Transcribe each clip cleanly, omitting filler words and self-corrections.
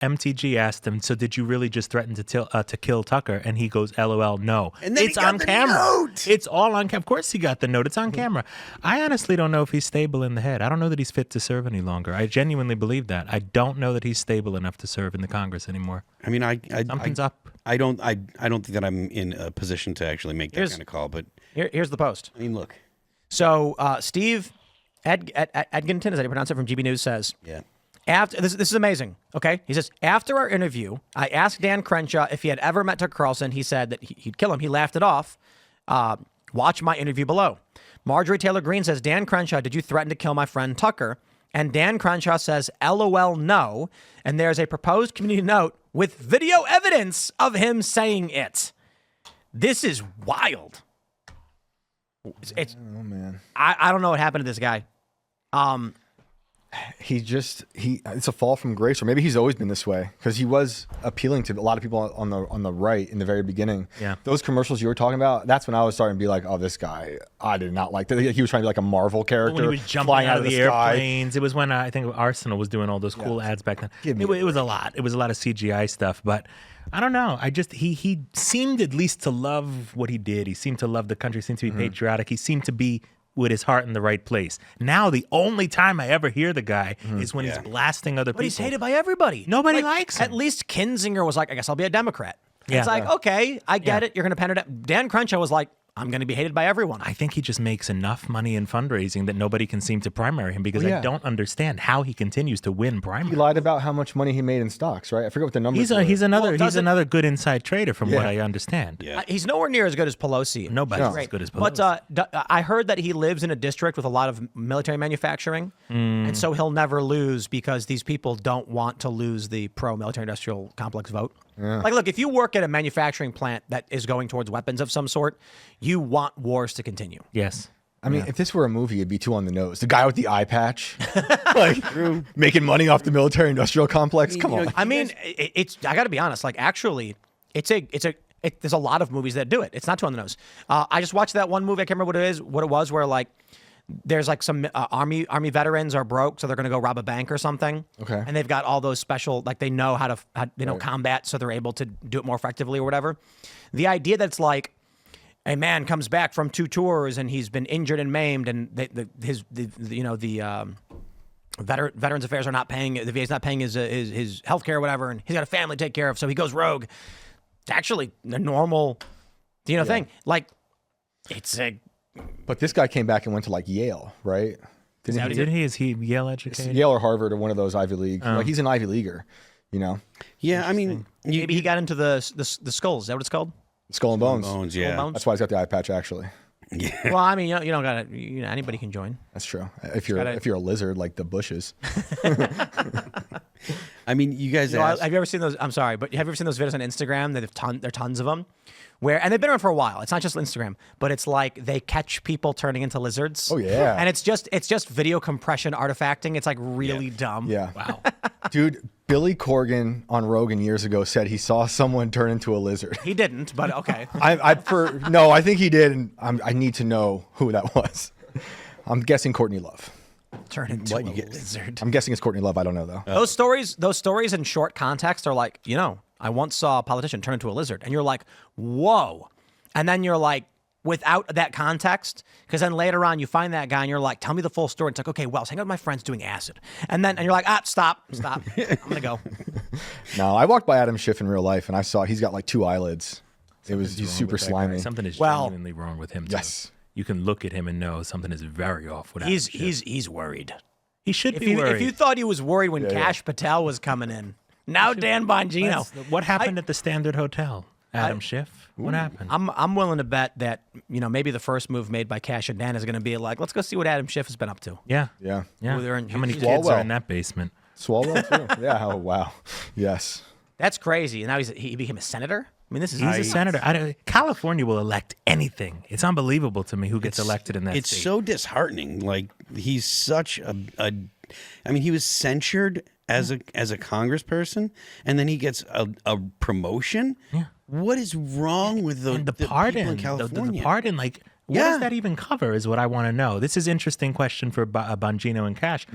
MTG asked him, so did you really just threaten to kill Tucker? And he goes, LOL, no. And then it's on camera. Note. It's all on camera. Of course he got the note. It's on camera. I honestly don't know if he's stable in the head. I don't know that he's fit to serve any longer. I genuinely believe that. I don't know that he's stable enough to serve in the Congress anymore. I mean, something's up. I don't think that I'm in a position to actually make that kind of call. But here's the post. I mean, look. So Steve Edginton, is that how you pronounce it, from GB News says, yeah. After this is amazing. Okay, he says, after our interview, I asked Dan Crenshaw if he had ever met Tucker Carlson. He said that he'd kill him. He laughed it off. Watch my interview below. Marjorie Taylor Greene says, Dan Crenshaw, did you threaten to kill my friend Tucker? And Dan Crenshaw says, LOL, no. And there's a proposed community note with video evidence of him saying it. This is wild. It's oh man, I don't know what happened to this guy. It's a fall from grace, or maybe he's always been this way, because he was appealing to a lot of people on the right in the very beginning. Yeah, those commercials you were talking about, that's when I was starting to be like, oh, this guy, I did not like that. He was trying to be like a Marvel character. When he was jumping flying out of the airplanes. sky. It was when I think Arsenal was doing all those cool ads back then. It was a lot. It was a lot of CGI stuff, but I don't know. He seemed at least to love what he did. He seemed to love the country. He seemed to be patriotic. He seemed to be with his heart in the right place. Now, the only time I ever hear the guy is when he's blasting other people. But he's hated by everybody. Nobody likes him. At least Kinzinger was like, I guess I'll be a Democrat. Yeah. It's like, okay, I get it. You're going to pen it up. Dan Crenshaw was like, I'm going to be hated by everyone. I think he just makes enough money in fundraising that nobody can seem to primary him, because I don't understand how he continues to win primaries. He lied about how much money he made in stocks, right? I forget what the numbers were. He's another good inside trader from what I understand. Yeah. He's nowhere near as good as Pelosi. Nobody's as good as Pelosi. But I heard that he lives in a district with a lot of military manufacturing, and so he'll never lose because these people don't want to lose the pro-military industrial complex vote. Yeah. Like, look, if you work at a manufacturing plant that is going towards weapons of some sort, you want wars to continue. Yes. I mean, if this were a movie, it'd be too on the nose. The guy with the eye patch, like making money off the military-industrial complex. Come on. I mean, it's. I got to be honest. Like, actually, there's a lot of movies that do it. It's not too on the nose. I just watched that one movie. I can't remember what it was, where like there's like some army veterans are broke, so they're going to go rob a bank or something. Okay. And they've got all those special, like they know how they know combat, so they're able to do it more effectively or whatever. The idea that's like a man comes back from 2 tours and he's been injured and maimed, and Veterans Affairs are not paying, the VA's not paying his health care or whatever, and he's got a family to take care of, so he goes rogue. It's actually a normal, thing. Like, it's a. But this guy came back and went to like Yale, right? Did he? Is he Yale educated? Yale or Harvard or one of those Ivy League. Like, he's an Ivy Leaguer, Yeah, I mean, maybe he got into the skulls. Is that what it's called? Skull and Bones. Bones, yeah. Bones? That's why he's got the eye patch, actually. Yeah. Well, I mean, you don't got to. Anybody can join. That's true. If you're a lizard like the Bushes. I mean, you guys. Have you ever seen those? I'm sorry, but have you ever seen those videos on Instagram? There are tons of them. And they've been around for a while. It's not just Instagram, but it's like they catch people turning into lizards. Oh yeah. And it's just video compression artifacting. It's like really dumb. Yeah. Wow. Dude, Billy Corgan on Rogan years ago said he saw someone turn into a lizard. He didn't, but okay. I think he did, and I need to know who that was. I'm guessing Courtney Love. Turn into a lizard. I'm guessing it's Courtney Love. I don't know though. Those stories in short context are like, I once saw a politician turn into a lizard, and you're like, whoa. And then you're like, without that context, because then later on you find that guy and you're like, tell me the full story. It's like, okay, well, I was hanging out with my friends doing acid. And you're like, stop. I'm going to go. No, I walked by Adam Schiff in real life and I saw he's got like 2 eyelids. He's super slimy. Something is genuinely wrong with him too. Yes. You can look at him and know something is very off with Adam Schiff. He's worried. He should be worried. If you thought he was worried when Kash Patel was coming in, now Dan Bongino. What happened at the Standard Hotel? Adam Schiff? What happened? I'm willing to bet that, maybe the first move made by Kash and Dan is going to be like, let's go see what Adam Schiff has been up to. Yeah. How many kids are in that basement? Swalwell too. Yeah. Oh wow. Yes. That's crazy. And now he became a senator. I mean, he's a senator. California will elect anything. It's unbelievable to me who gets elected in that state. It's so disheartening. Like, he's such I mean, he was censured as a congressperson, and then he gets a promotion. Yeah. What is wrong with the pardon? people in California? The pardon, like, What does that even cover is what I want to know. This is an interesting question for Bongino and Cash.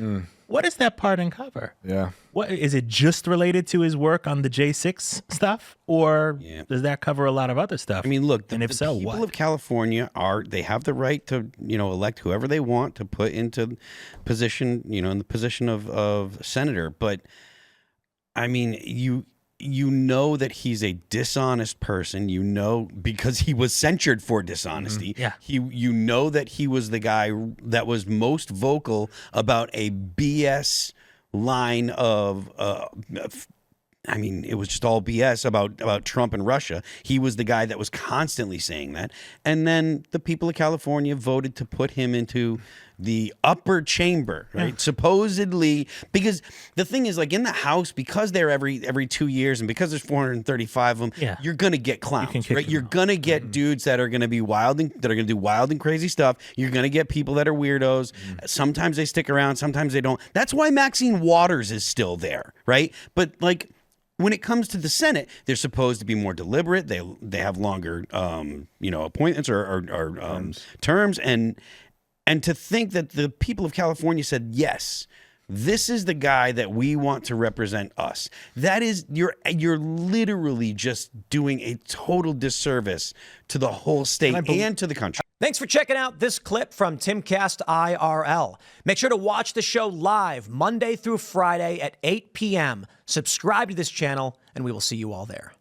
What does that pardon cover? Yeah. What is it just related to his work on the J6 stuff, or does that cover a lot of other stuff? I mean, look, and if so, people what? of California they have the right to, elect whoever they want to put into position, in the position of senator. But I mean, you know that he's a dishonest person, because he was censured for dishonesty. Yeah. You know that he was the guy that was most vocal about a BS line of I mean, it was just all BS about Trump and Russia. He was the guy that was constantly saying that. And then the people of California voted to put him into the upper chamber, right? Yeah. Supposedly, because the thing is, like, in the House, because they're every 2 years and because there's 435 of them, you're going to get clowns, right? You're going to get dudes that are going to be wild and that are going to do wild and crazy stuff. You're going to get people that are weirdos. Sometimes they stick around, sometimes they don't. That's why Maxine Waters is still there, right? But like, when it comes to the Senate, they're supposed to be more deliberate. They have longer, appointments or terms, and to think that the people of California said, yes, this is the guy that we want to represent us. That is, you're literally just doing a total disservice to the whole state and to the country. Thanks for checking out this clip from Timcast IRL. Make sure to watch the show live Monday through Friday at 8 p.m. Subscribe to this channel, and we will see you all there.